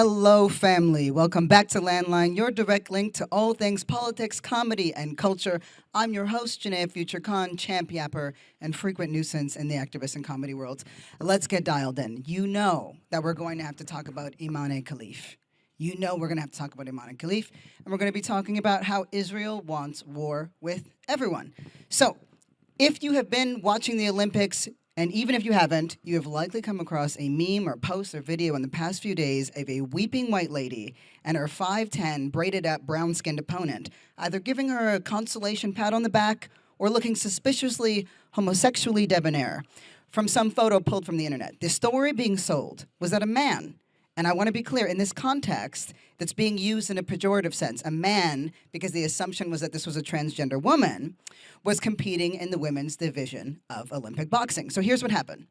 Hello, family. Welcome back to Landline, your direct link to all things politics, comedy, and culture. I'm your host, Janaya Future Khan, champ yapper, and frequent nuisance in the activist and comedy world. Let's get dialed in. You know that we're going to have to talk about Imane Khelif. You know we're going to have to talk about Imane Khelif, and we're going to be talking about how Israel wants war with everyone. So, if you have been watching the Olympics, and even if you haven't, you have likely come across a meme or post or video in the past few days of a weeping white lady and her 5'10", braided up, brown skinned opponent, either giving her a consolation pat on the back or looking suspiciously homosexually debonair from some photo pulled from the internet. The story being sold was that a man, and I want to be clear, in this context, that's being used in a pejorative sense, a man, because the assumption was that this was a transgender woman, was competing in the women's division of Olympic boxing. So here's what happened.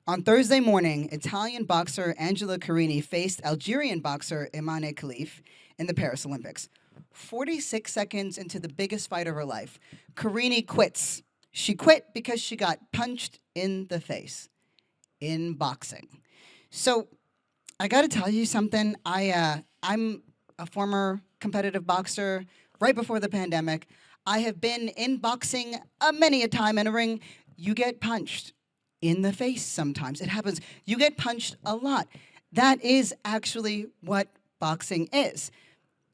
On Thursday morning, Italian boxer Angela Carini faced Algerian boxer Imane Khelif in the Paris Olympics. 46 seconds into the biggest fight of her life, Carini quits. She quit because she got punched in the face in boxing. So I got to tell you something. I'm a former competitive boxer. Right before the pandemic, I have been in boxing many a time in a ring. You get punched in the face sometimes. It happens. You get punched a lot. That is actually what boxing is.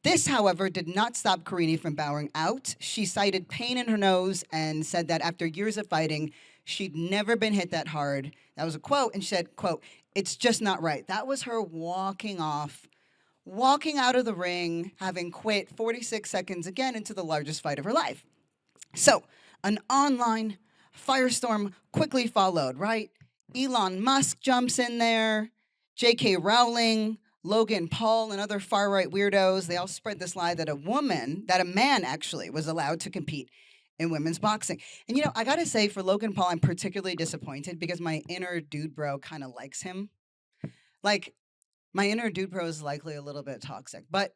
This, however, did not stop Carini from bowing out. She cited pain in her nose and said that after years of fighting, she'd never been hit that hard. That was a quote, and she said, quote, "It's just not right." That was her walking out of the ring, having quit 46 seconds again into the largest fight of her life. So, an online firestorm quickly followed, right? Elon Musk jumps in there, J.K. Rowling, Logan Paul, and other far-right weirdos, they all spread this lie that a man actually, was allowed to compete in women's boxing. And I gotta say, for Logan Paul, I'm particularly disappointed because my inner dude bro kind of likes him. Like, my inner dude bro is likely a little bit toxic, but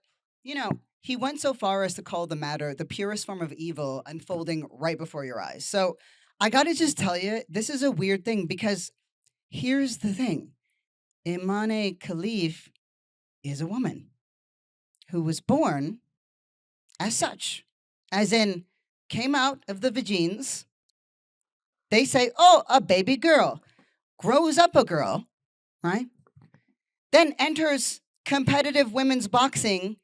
he went so far as to call the matter the purest form of evil unfolding right before your eyes. So I gotta just tell you, this is a weird thing because here's the thing: Imane Khelif is a woman who was born as such, as in came out of the vagines. They say, oh, a baby girl grows up a girl, right? Then enters competitive women's boxing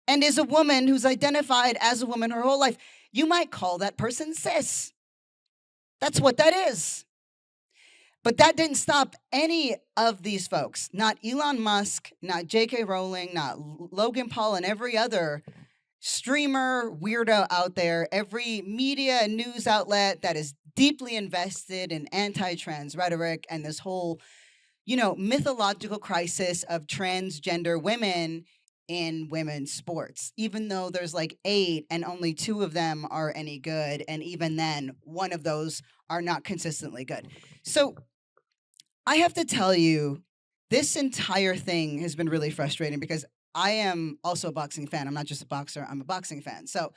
and is a woman who's identified as a woman her whole life. You might call that person cis. That's what that is. But that didn't stop any of these folks, not Elon Musk, not J.K. Rowling, not Logan Paul, and every other streamer weirdo out there, every media and news outlet that is deeply invested in anti-trans rhetoric and this whole mythological crisis of transgender women in women's sports, even though there's like 8 and only 2 of them are any good. And even then, one of those are not consistently good. So I have to tell you, this entire thing has been really frustrating because I am also a boxing fan. I'm not just a boxer, I'm a boxing fan. So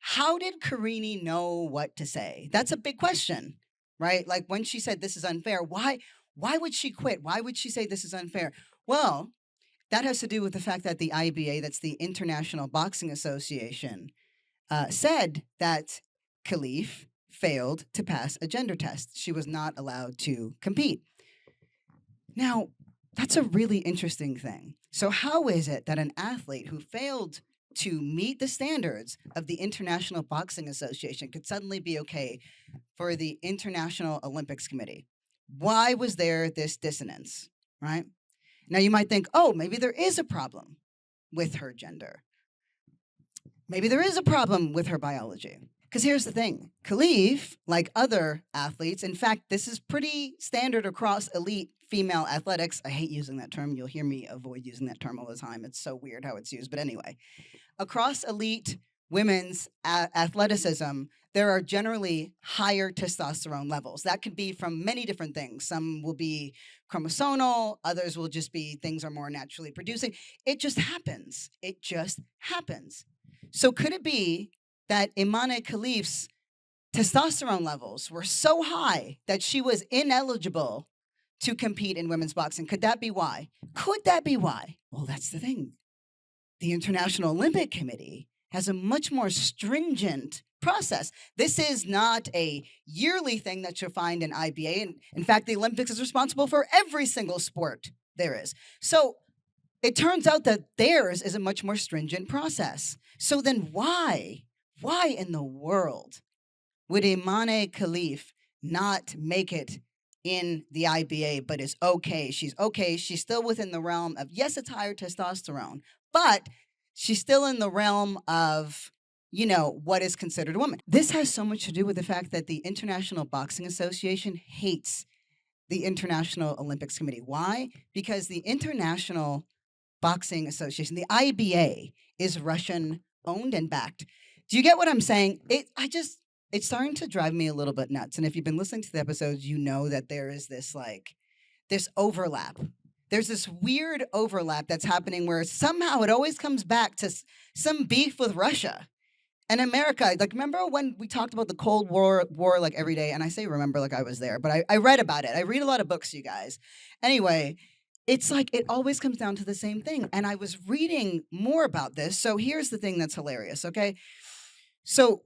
how did Carini know what to say? That's a big question, right? Like when she said this is unfair, why would she quit? Why would she say this is unfair? Well, that has to do with the fact that the IBA, that's the International Boxing Association, said that Khelif failed to pass a gender test. She was not allowed to compete. Now, that's a really interesting thing. So how is it that an athlete who failed to meet the standards of the International Boxing Association could suddenly be okay for the International Olympics Committee? Why was there this dissonance, right? Now you might think, oh, maybe there is a problem with her gender. Maybe there is a problem with her biology. Because here's the thing, Khelif, like other athletes, in fact, this is pretty standard across elite female athletics. I hate using that term. You'll hear me avoid using that term all the time. It's so weird how it's used. But anyway, across elite women's athleticism, there are generally higher testosterone levels. That could be from many different things. Some will be chromosomal, others will just be things are more naturally producing. It just happens. It just happens. So could it be that Imane Khelif's testosterone levels were so high that she was ineligible to compete in women's boxing. Could that be why? Could that be why? Well, that's the thing. The International Olympic Committee has a much more stringent process. This is not a yearly thing that you'll find in IBA. And in fact, the Olympics is responsible for every single sport there is. So it turns out that theirs is a much more stringent process. So then why in the world would Imane Khelif not make it in the IBA, but is okay? She's okay. She's still within the realm of, yes, it's higher testosterone, but she's still in the realm of, what is considered a woman. This has so much to do with the fact that the International Boxing Association hates the International Olympics Committee. Why? Because the International Boxing Association, the IBA, is Russian owned and backed. Do you get what I'm saying? It's starting to drive me a little bit nuts. And if you've been listening to the episodes, you know that there is this overlap. There's this weird overlap that's happening where somehow it always comes back to some beef with Russia and America. Like, remember when we talked about the Cold War like every day? And I say remember like I was there, but I read about it. I read a lot of books, you guys. Anyway, it's like it always comes down to the same thing. And I was reading more about this. So here's the thing that's hilarious, okay? So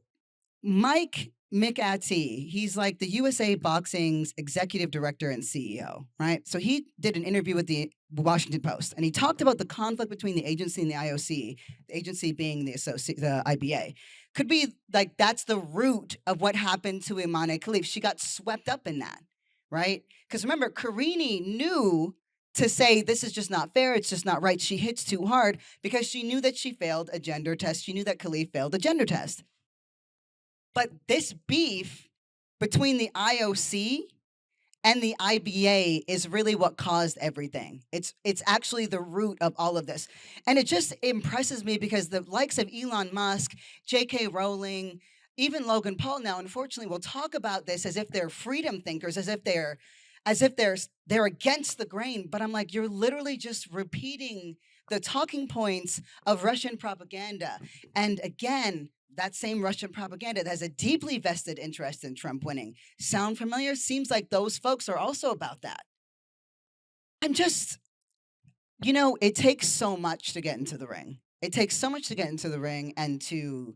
Mike McAtee, he's like the USA Boxing's executive director and CEO, right? So he did an interview with the Washington Post, and he talked about the conflict between the agency and the IOC, the agency being the IBA. Could be like that's the root of what happened to Imane Khelif. She got swept up in that, right? Because remember, Carini knew to say this is just not fair, it's just not right. She hits too hard because she knew that she failed a gender test. She knew that Khelif failed a gender test. But this beef between the IOC and the IBA is really what caused everything. It's actually the root of all of this. And it just impresses me because the likes of Elon Musk, J.K. Rowling, even Logan Paul now, unfortunately, will talk about this as if they're freedom thinkers, as if they're against the grain. But I'm like, you're literally just repeating the talking points of Russian propaganda. And again, that same Russian propaganda that has a deeply vested interest in Trump winning. Sound familiar? Seems like those folks are also about that. I'm just, it takes so much to get into the ring. It takes so much to get into the ring and to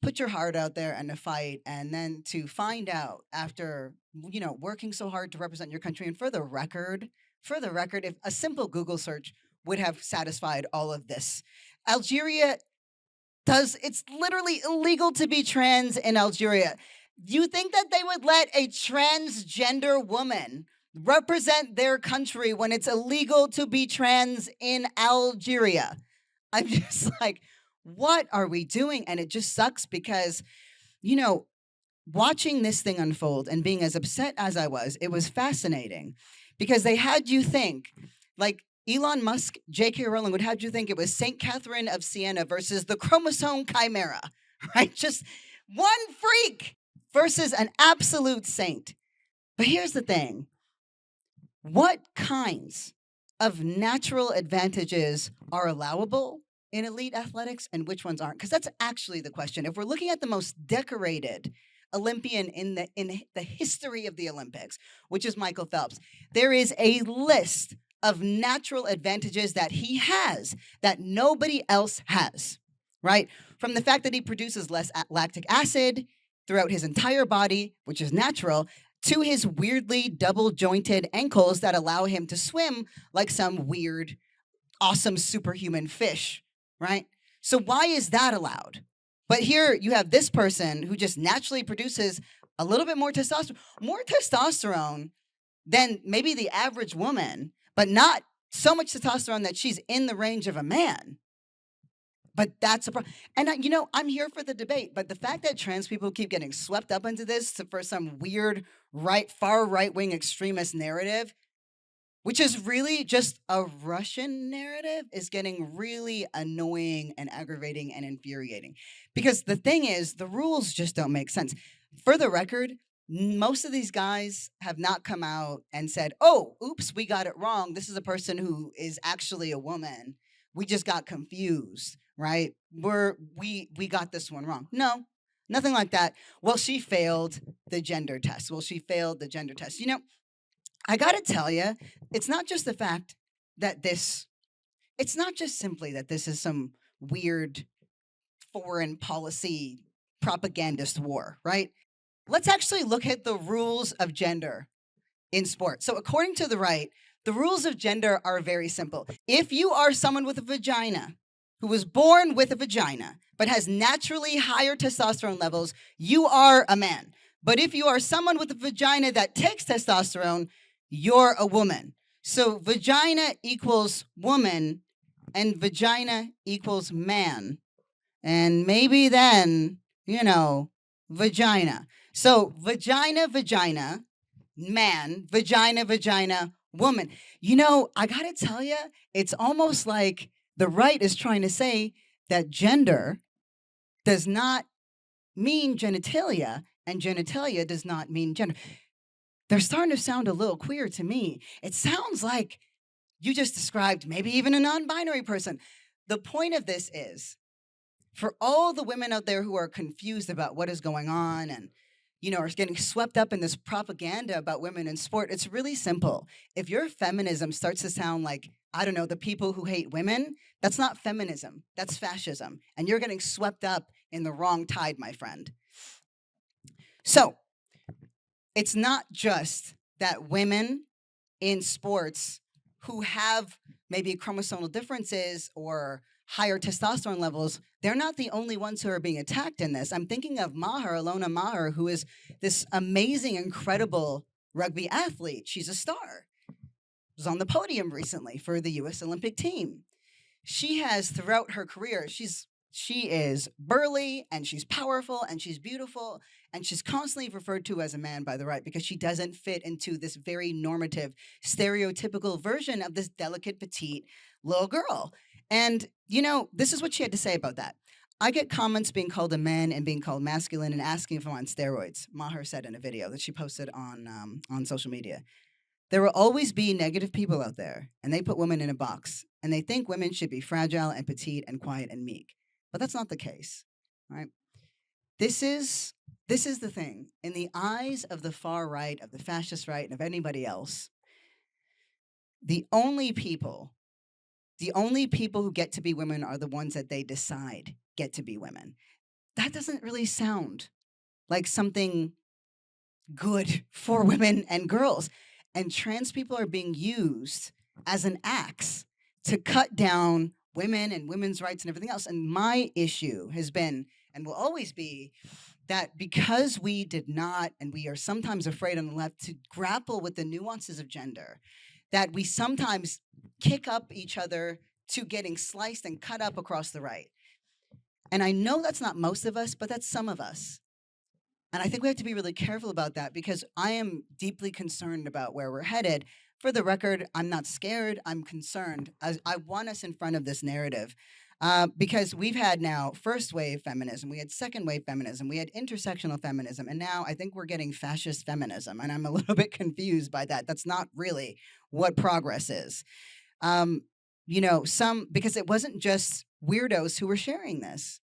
put your heart out there and to fight, and then to find out after, working so hard to represent your country. And for the record, if a simple Google search would have satisfied all of this. Algeria it's literally illegal to be trans in Algeria. Do you think that they would let a transgender woman represent their country when it's illegal to be trans in Algeria? I'm just like, what are we doing? And it just sucks because, watching this thing unfold and being as upset as I was, it was fascinating because they had you think, like, Elon Musk, J.K. Rowling would have you think it was St. Catherine of Siena versus the chromosome chimera, right? Just one freak versus an absolute saint. But here's the thing. What kinds of natural advantages are allowable in elite athletics and which ones aren't? Because that's actually the question. If we're looking at the most decorated Olympian in the history of the Olympics, which is Michael Phelps, there is a list of natural advantages that he has that nobody else has, right? From the fact that he produces less lactic acid throughout his entire body, which is natural, to his weirdly double-jointed ankles that allow him to swim like some weird, awesome superhuman fish, right? So why is that allowed? But here you have this person who just naturally produces a little bit more testosterone than maybe the average woman, but not so much testosterone that she's in the range of a man. But that's a problem. And, I'm here for the debate. But the fact that trans people keep getting swept up into this for some weird far right-wing extremist narrative, which is really just a Russian narrative, is getting really annoying and aggravating and infuriating. Because the thing is, the rules just don't make sense. For the record, most of these guys have not come out and said, oh, oops, we got it wrong. This is a person who is actually a woman. We just got confused, right? We got this one wrong. No, nothing like that. Well, she failed the gender test. I gotta tell you, it's not just the fact that it's not just simply that this is some weird foreign policy propagandist war, right? Let's actually look at the rules of gender in sports. So, according to the right, the rules of gender are very simple. If you are someone with a vagina who was born with a vagina but has naturally higher testosterone levels, you are a man. But if you are someone with a vagina that takes testosterone, you're a woman. So, vagina equals woman and vagina equals man. And maybe then, vagina. So, vagina, man, vagina, woman. I gotta tell you, it's almost like the right is trying to say that gender does not mean genitalia, and genitalia does not mean gender. They're starting to sound a little queer to me. It sounds like you just described maybe even a non binary person. The point of this is for all the women out there who are confused about what is going on and are getting swept up in this propaganda about women in sport, it's really simple. If your feminism starts to sound like, I don't know, the people who hate women, that's not feminism, that's fascism. And you're getting swept up in the wrong tide, my friend. So, it's not just that women in sports who have maybe chromosomal differences or higher testosterone levels, they're not the only ones who are being attacked in this. I'm thinking of Ilona Maher, who is this amazing, incredible rugby athlete. She's a star. Was on the podium recently for the U.S. Olympic team. She has, throughout her career, she is burly and she's powerful and she's beautiful and she's constantly referred to as a man by the right because she doesn't fit into this very normative, stereotypical version of this delicate, petite little girl. And, this is what she had to say about that. I get comments being called a man and being called masculine and asking if I'm on steroids, Maher said in a video that she posted on social media. There will always be negative people out there, and they put women in a box, and they think women should be fragile and petite and quiet and meek. But that's not the case, right? This is the thing. In the eyes of the far right, of the fascist right, and of anybody else, the only people who get to be women are the ones that they decide get to be women. That doesn't really sound like something good for women and girls. And trans people are being used as an axe to cut down women and women's rights and everything else. And my issue has been and will always be that because we did not, and we are sometimes afraid on the left to grapple with the nuances of gender, that we sometimes kick up each other to getting sliced and cut up across the right. And I know that's not most of us, but that's some of us. And I think we have to be really careful about that because I am deeply concerned about where we're headed. For the record, I'm not scared. I'm concerned. I want us in front of this narrative because we've had now first wave feminism, we had second wave feminism, we had intersectional feminism, and now I think we're getting fascist feminism. And I'm a little bit confused by that. That's not really what progress is. Because it wasn't just weirdos who were sharing this.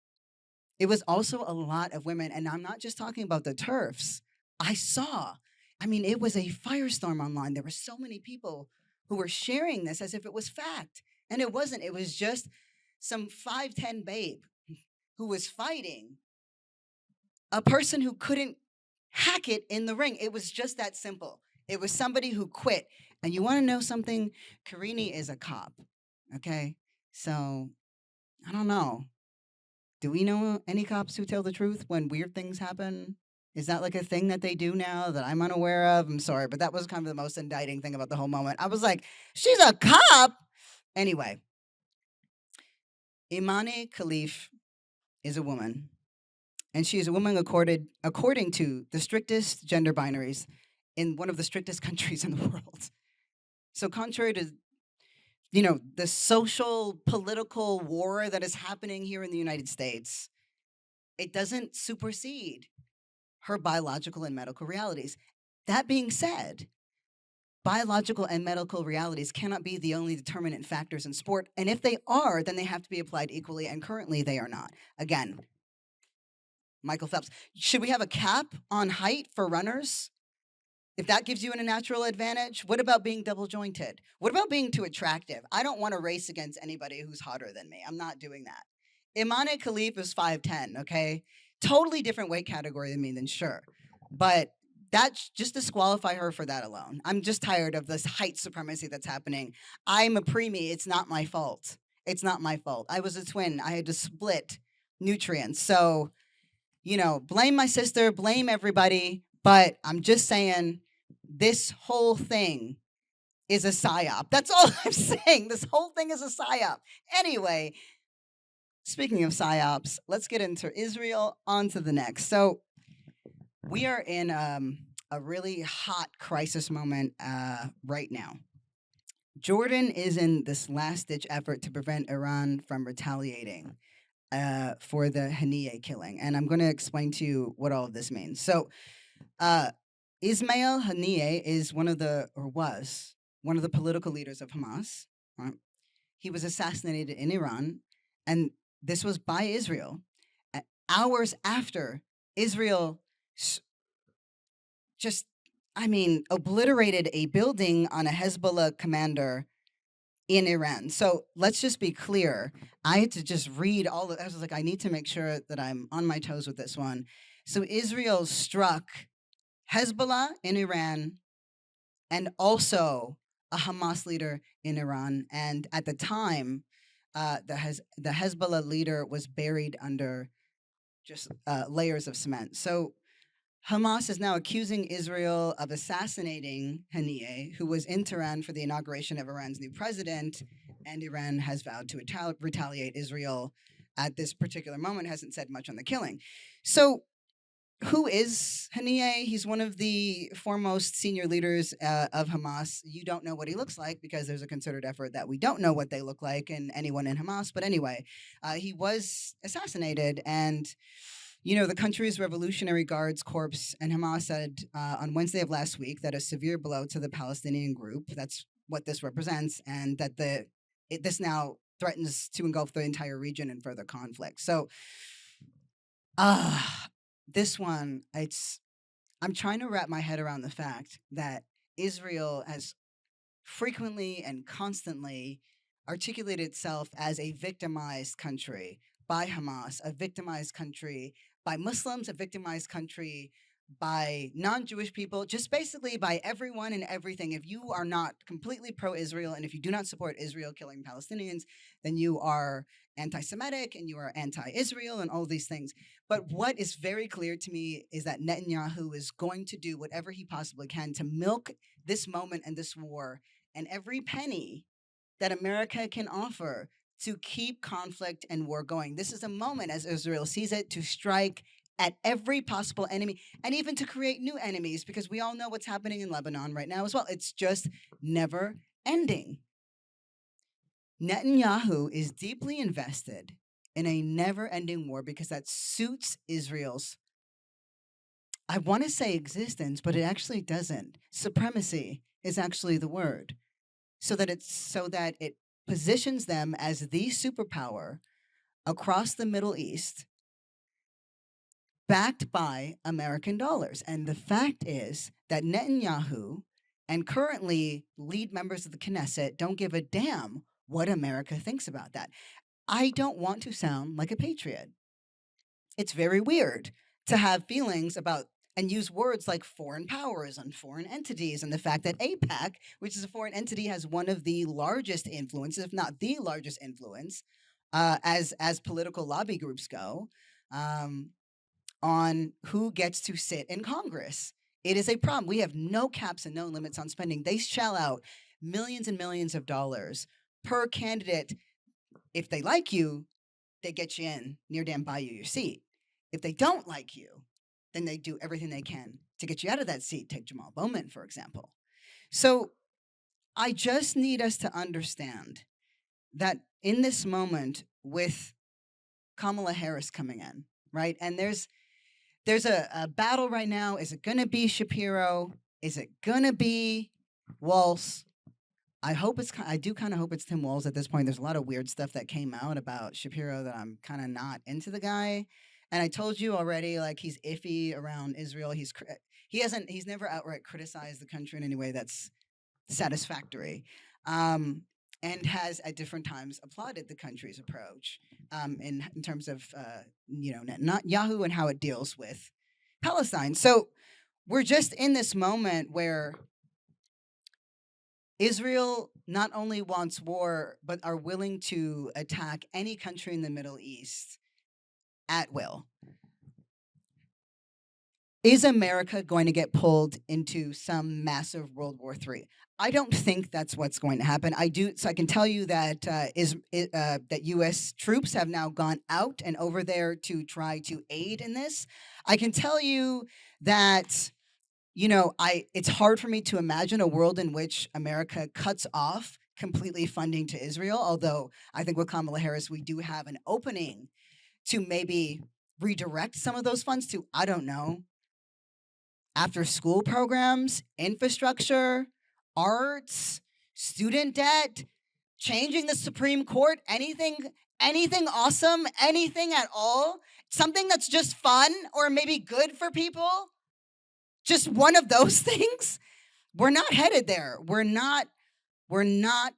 It was also a lot of women, and I'm not just talking about the TERFs. It was a firestorm online. There were so many people who were sharing this as if it was fact. And it wasn't. It was just some 5'10" babe who was fighting a person who couldn't hack it in the ring. It was just that simple. It was somebody who quit. And you want to know something? Karini is a cop, okay? So, I don't know. Do we know any cops who tell the truth when weird things happen? Is that like a thing that they do now that I'm unaware of? I'm sorry, but that was kind of the most indicting thing about the whole moment. I was like, she's a cop. Anyway, Imane Khelif is a woman, and she is a woman according to the strictest gender binaries in one of the strictest countries in the world. So contrary to the social political war that is happening here in the United States, it doesn't supersede her biological and medical realities. That being said, biological and medical realities cannot be the only determinant factors in sport. And if they are, then they have to be applied equally. And currently they are not. Again, Michael Phelps. Should we have a cap on height for runners? If that gives you a natural advantage, what about being double jointed? What about being too attractive? I don't want to race against anybody who's hotter than me. I'm not doing that. Imane Khelif is 5'10, okay? Totally different weight category than me, then sure. But that's just disqualify her for that alone. I'm just tired of this height supremacy that's happening. I'm a preemie. It's not my fault. It's not my fault. I was a twin. I had to split nutrients. So, blame my sister, blame everybody. But I'm just saying this whole thing is a psyop. That's all I'm saying. This whole thing is a psyop. Anyway, speaking of psyops, let's get into Israel. On to the next. So we are in a really hot crisis moment right now. Jordan is in this last-ditch effort to prevent Iran from retaliating for the Haniyeh killing, and I'm going to explain to you what all of this means. So, Ismail Haniyeh is was one of the political leaders of Hamas. Right? He was assassinated in Iran, and this was by Israel. Hours after Israel just, obliterated a building on a Hezbollah commander in Iran. So let's just be clear. I had to just read all of. I was like, I need to make sure that I'm on my toes with this one. So Israel struck Hezbollah in Iran and also a Hamas leader in Iran. And at the time, the Hezbollah leader was buried under just layers of cement. So Hamas is now accusing Israel of assassinating Haniyeh, who was in Tehran for the inauguration of Iran's new president, and Iran has vowed to retaliate. Israel, at this particular moment, hasn't said much on the killing. So, who is Haniyeh? He's one of the foremost senior leaders of Hamas. You don't know what he looks like because there's a concerted effort that we don't know what they look like and anyone in Hamas. But anyway, he was assassinated, and the country's Revolutionary Guards Corps and Hamas said on Wednesday of last week that a severe blow to the Palestinian group, that's what this represents, and that this now threatens to engulf the entire region in further conflict. So, this one, I'm trying to wrap my head around the fact that Israel has frequently and constantly articulated itself as a victimized country by Hamas, a victimized country by Muslims, a victimized country by non-Jewish people, just basically by everyone and everything. If you are not completely pro-Israel and if you do not support Israel killing Palestinians, then you are anti-Semitic and you are anti-Israel and all these things. But what is very clear to me is that Netanyahu is going to do whatever he possibly can to milk this moment and this war and every penny that America can offer to keep conflict and war going. This is a moment, as Israel sees it, to strike at every possible enemy and even to create new enemies, because we all know what's happening in Lebanon right now as well. It's just never ending. Netanyahu is deeply invested in a never-ending war because that suits Israel's, I want to say existence, but it actually doesn't. Supremacy is actually the word. So that it positions them as the superpower across the Middle East, backed by American dollars. And the fact is that Netanyahu and currently lead members of the Knesset don't give a damn what America thinks about that. I don't want to sound like a patriot. It's very weird to have feelings about and use words like foreign powers and foreign entities, and the fact that AIPAC, which is a foreign entity, has one of the largest influences, if not the largest influence, as political lobby groups go, on who gets to sit in Congress. It is a problem. We have no caps and no limits on spending. They shell out millions and millions of dollars per candidate. If they like you, they get you in, near damn buy you your seat. If they don't like you, then they do everything they can to get you out of that seat. Take Jamal Bowman, for example. So I just need us to understand that in this moment with Kamala Harris coming in, right? And there's a battle right now. Is it going to be Shapiro? Is it going to be Walz? I do kind of hope it's Tim Walz at this point. There's a lot of weird stuff that came out about Shapiro that I'm kind of not into the guy. And I told you already, like, he's iffy around Israel. He's never outright criticized the country in any way that's satisfactory. Um, and has at different times applauded the country's approach in terms of not Yahoo and how it deals with Palestine. So we're just in this moment where Israel not only wants war, but are willing to attack any country in the Middle East at will. Is America going to get pulled into some massive World War III? I don't think that's what's going to happen. I do, so I can tell you that that U.S. troops have now gone out and over there to try to aid in this. I can tell you that it's hard for me to imagine a world in which America cuts off completely funding to Israel. Although I think with Kamala Harris, we do have an opening to maybe redirect some of those funds to, I don't know, after school programs, infrastructure, arts, student debt, changing the Supreme Court, anything awesome, anything at all, something that's just fun or maybe good for people, just one of those things. We're not headed there. We're not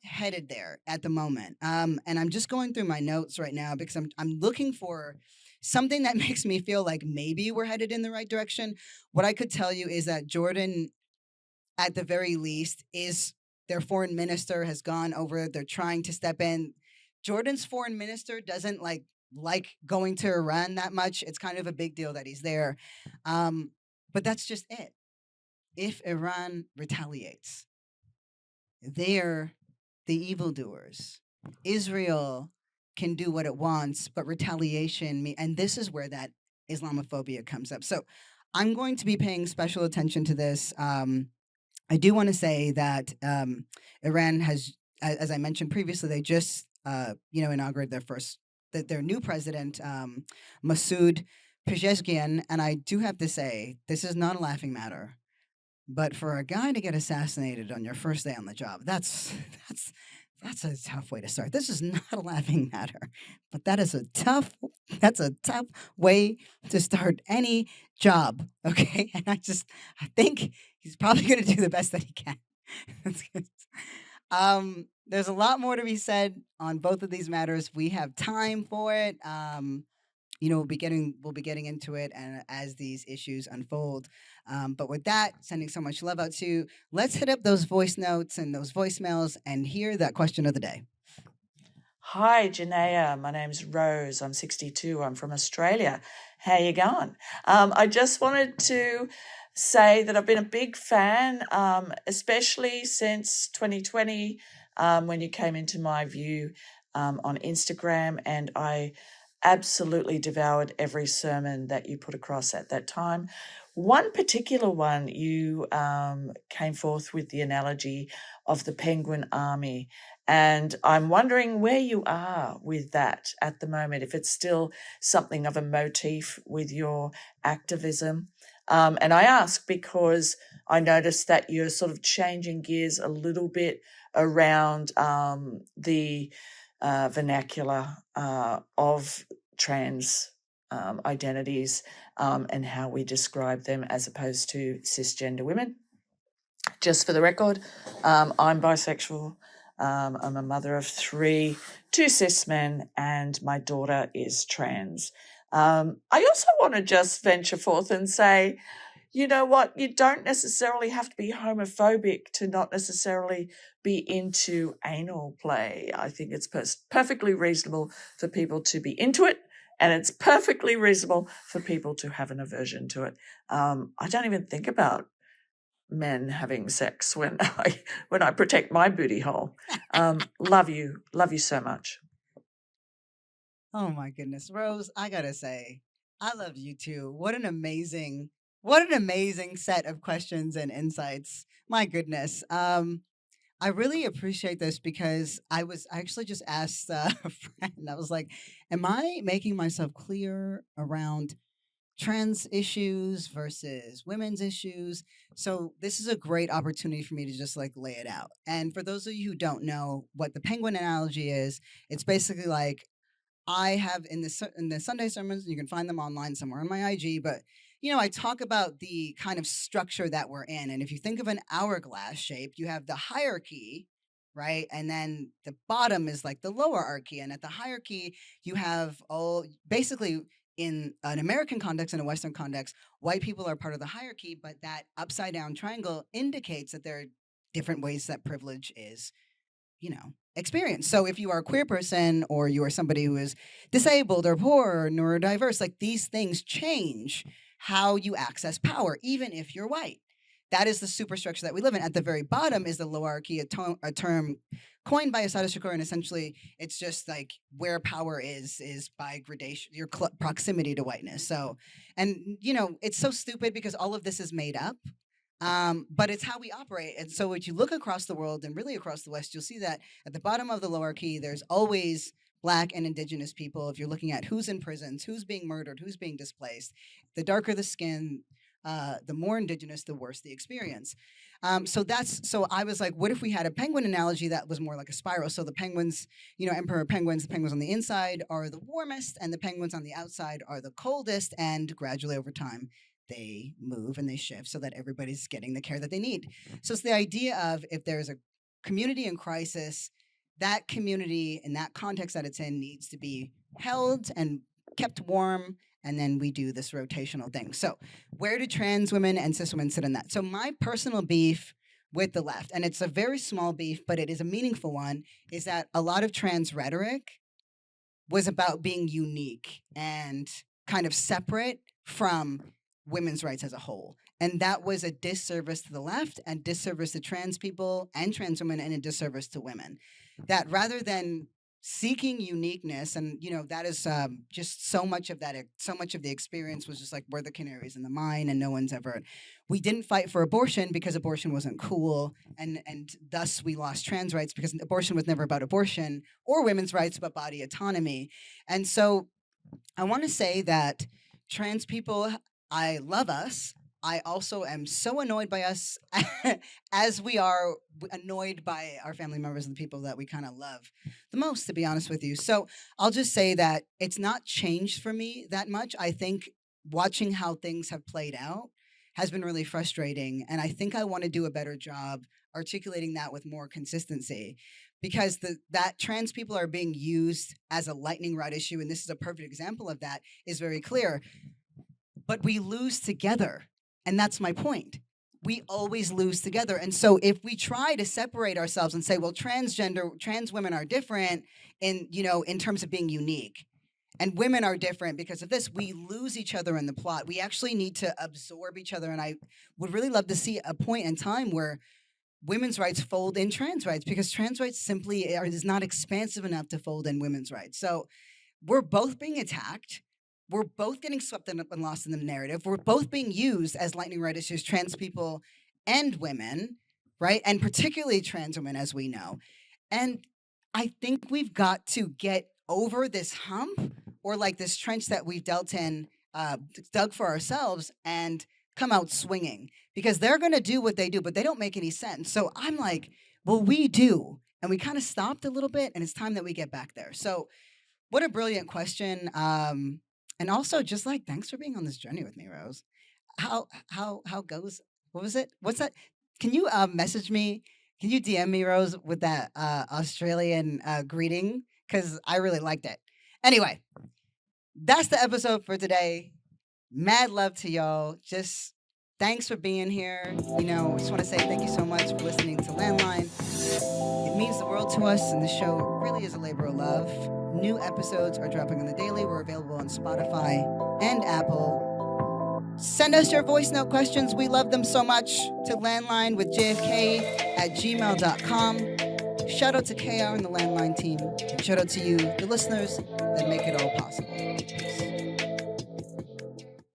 headed there at the moment. And I'm just going through my notes right now because I'm looking for something that makes me feel like maybe we're headed in the right direction. What I could tell you is that Jordan, at the very least, is their foreign minister has gone over. They're trying to step in. Jordan's foreign minister doesn't like going to Iran that much. It's kind of a big deal that he's there. But that's just it. If Iran retaliates, they're the evildoers. Israel can do what it wants, but retaliation, and this is where that Islamophobia comes up. So I'm going to be paying special attention to this. I do want to say that Iran has, as I mentioned previously, they just inaugurated their new president, Masoud Pezeshkian, and I do have to say this is not a laughing matter. But for a guy to get assassinated on your first day on the job, that's a tough way to start. This is not a laughing matter, but that's a tough way to start any job. Okay, and I think he's probably going to do the best that he can. That's good. There's a lot more to be said on both of these matters. We have time for it. We'll be getting into it and as these issues unfold. But with that, sending so much love out to you. Let's hit up those voice notes and those voicemails and hear that question of the day. Hi, Janaya. My name's Rose. I'm 62. I'm from Australia. How you going? I just wanted to say that I've been a big fan, especially since 2020, when you came into my view on Instagram, and I absolutely devoured every sermon that you put across at that time. One particular one, you came forth with the analogy of the penguin army. And I'm wondering where you are with that at the moment, if it's still something of a motif with your activism. And I ask because I noticed that you're sort of changing gears a little bit around the vernacular of trans identities and how we describe them as opposed to cisgender women. Just for the record, I'm bisexual. I'm a mother of 3, 2 cis men, and my daughter is trans. I also want to just venture forth and say, you know what? You don't necessarily have to be homophobic to not necessarily be into anal play. I think it's perfectly reasonable for people to be into it, and it's perfectly reasonable for people to have an aversion to it. I don't even think about men having sex when I protect my booty hole. Love you so much. Oh my goodness, Rose, I gotta say, I love you too. What an amazing set of questions and insights. My goodness. I really appreciate this because I actually just asked a friend. I was like, "Am I making myself clear around trans issues versus women's issues?" So this is a great opportunity for me to just lay it out. And for those of you who don't know what the penguin analogy is, it's basically like I have in the Sunday sermons, you can find them online somewhere on my IG, but I talk about the kind of structure that we're in. And if you think of an hourglass shape, you have the hierarchy, right? And then the bottom is like the lower hierarchy. And at the hierarchy, you have all basically in an American context and a Western context, white people are part of the hierarchy, but that upside down triangle indicates that there are different ways that privilege is experience. So if you are a queer person or you are somebody who is disabled or poor or neurodiverse, like these things change how you access power, even if you're white. That is the superstructure that we live in. At the very bottom is the lowarchy, a term coined by Asada Shakur, and essentially it's just like where power is by gradation, your proximity to whiteness. So, and it's so stupid because all of this is made up. But it's how we operate. And so, if you look across the world and really across the West, you'll see that at the bottom of the lowarchy, there's always Black and Indigenous people. If you're looking at who's in prisons, who's being murdered, who's being displaced, the darker the skin, the more Indigenous, the worse the experience. So I was like, what if we had a penguin analogy that was more like a spiral? So the penguins, emperor penguins, the penguins on the inside are the warmest, and the penguins on the outside are the coldest. And gradually over time, they move and they shift so that everybody's getting the care that they need. So it's the idea of if there's a community in crisis, that community in that context that it's in needs to be held and kept warm. And then we do this rotational thing. So where do trans women and cis women sit in that? So my personal beef with the left, and it's a very small beef, but it is a meaningful one, is that a lot of trans rhetoric was about being unique and kind of separate from women's rights as a whole. And that was a disservice to the left and disservice to trans people and trans women and a disservice to women. That rather than seeking uniqueness, and that is just so much of that, so much of the experience was just like we're the canaries in the mine and no one's ever. We didn't fight for abortion because abortion wasn't cool, and thus we lost trans rights because abortion was never about abortion or women's rights, but body autonomy. And so I want to say that trans people, I love us. I also am so annoyed by us as we are annoyed by our family members and the people that we kind of love the most, to be honest with you. So I'll just say that it's not changed for me that much. I think watching how things have played out has been really frustrating. And I think I want to do a better job articulating that with more consistency because that trans people are being used as a lightning rod issue. And this is a perfect example of that, is very clear. But we lose together. And that's my point. We always lose together. And so if we try to separate ourselves and say, well, trans women are different in terms of being unique, and women are different because of this, we lose each other in the plot. We actually need to absorb each other. And I would really love to see a point in time where women's rights fold in trans rights, because trans rights simply is not expansive enough to fold in women's rights. So we're both being attacked. We're both getting swept up and lost in the narrative. We're both being used as lightning rod issues, trans people and women, right? And particularly trans women, as we know. And I think we've got to get over this hump, or like this trench that we've dug for ourselves, and come out swinging, because they're going to do what they do, but they don't make any sense. So I'm like, well, we do. And we kind of stopped a little bit, and it's time that we get back there. So what a brilliant question. And also, just like, thanks for being on this journey with me, Rose. How goes? What was it? What's that? Can you message me? Can you DM me, Rose, with that Australian greeting? Because I really liked it. Anyway, that's the episode for today. Mad love to y'all. Just thanks for being here. I just want to say thank you so much for listening to Landline. It means the world to us, and the show really is a labor of love. New episodes are dropping on the daily. We're available on Spotify and Apple. Send us your voice note questions. We love them so much to landline with jfk@gmail.com. Shout out to KR and the Landline team. And shout out to you, the listeners, that make it all possible. Peace.